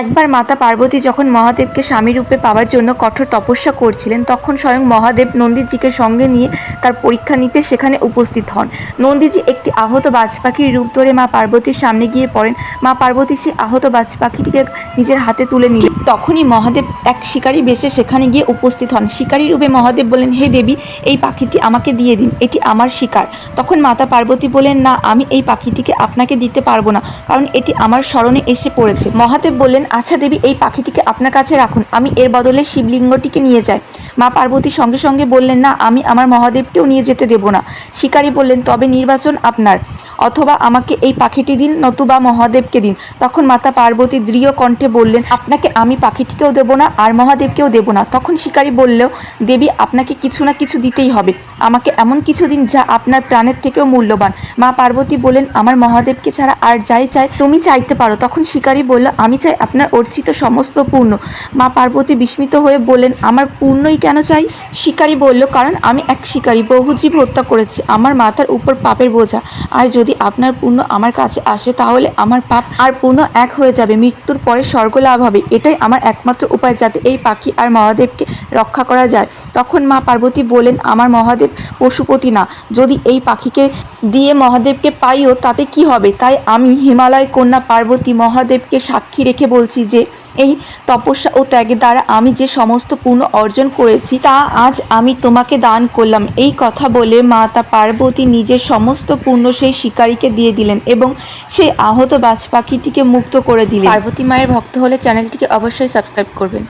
একবার মাতা পার্বতী যখন মহাদেবকে স্বামী রূপে পাওয়ার জন্য কঠোর তপস্যা করছিলেন, তখন স্বয়ং মহাদেব নন্দীজিকে সঙ্গে নিয়ে তার পরীক্ষা নিতে সেখানে উপস্থিত হন। নন্দীজি একটি আহত বাজ পাখির রূপ ধরে মা পার্বতীর সামনে গিয়ে পড়েন। মা পার্বতী সেই আহত বাজ পাখিটিকে নিজের হাতে তুলে নিলেন। তখনই মহাদেব এক শিকারী বেশে সেখানে গিয়ে উপস্থিত হন। শিকারী রূপে মহাদেব বলেন, হে দেবী, এই পাখিটি আমাকে দিয়ে দিন, এটি আমার শিকার। তখন মাতা পার্বতী বলেন, না, আমি এই পাখিটিকে আপনাকে দিতে পারবো না, কারণ এটি আমার শরণে এসে পড়েছে। মহাদেব বললেন, আচ্ছা দেবী, এই পাখিটিকে আপনার কাছে রাখুন, আমি এর বদলে শিবলিঙ্গটিকে নিয়ে যাই। মা পার্বতী সঙ্গে সঙ্গে বললেন, না, আমি আমার মহাদেবকেও নিয়ে যেতে দেব না। শিকারী বললেন, তবে নির্বাচন আপনার, অথবা আমাকে এই পাখিটি দিন, নতুবা মহাদেবকে দিন। তখন মাতা পার্বতী দৃঢ় কণ্ঠে বললেন, আপনাকে আমি পাখিটিকেও দেব না আর মহাদেবকেও দেব না। তখন শিকারী বলল, দেবী, আপনাকে কিছু না কিছু দিতেই হবে, আমাকে এমন কিছু দিন যা আপনার প্রাণের থেকেও মূল্যবান। মা পার্বতী বললেন, আমার মহাদেবকে ছাড়া আর যাই চাই তুমি চাইতে পারো। তখন শিকারী বলল, আমি চাই আপনার অর্জিত সমস্ত পূর্ণ। মা পার্বতী বিস্মিত হয়ে বললেন, আমার পূর্ণই কেন চাই? শিকারী বলল, কারণ আমি এক শিকারী, বহু জীব হত্যা করেছি, আমার মাথার উপর পাপের বোঝা, আর যদি আপনার পূর্ণ আমার কাছে আসে তাহলে আমার পাপ আর পূর্ণ এক হয়ে যাবে, মৃত্যুর পরে স্বর্গ লাভ হবে। এটাই আমার একমাত্র উপায় যাতে এই পাখি আর মহাদেবকে রক্ষা করা যায়। তখন মা পার্বতী বলেন, আমার মহাদেব পশুপতি না, যদি এই পাখিকে দিয়ে মহাদেবকে পাইও তাতে কি হবে? তাই আমি হিমালয় কন্যা পার্বতী মহাদেবকে সাক্ষী রেখে বলছি যে এই তপস্যা ও ত্যাগের দ্বারা আমি যে সমস্ত পুণ্য অর্জন করেছি তা আজ আমি তোমাকে দান করলাম। এই কথা বলে মাতা পার্বতী নিজের সমস্ত পুণ্য সেই শিকারীকে দিয়ে দিলেন এবং সেই আহত বাজ পাখিটিকে মুক্ত করে দিলেন। পার্বতী মায়ের ভক্ত হলে চ্যানেলটিকে অবশ্যই সাবস্ক্রাইব করবেন।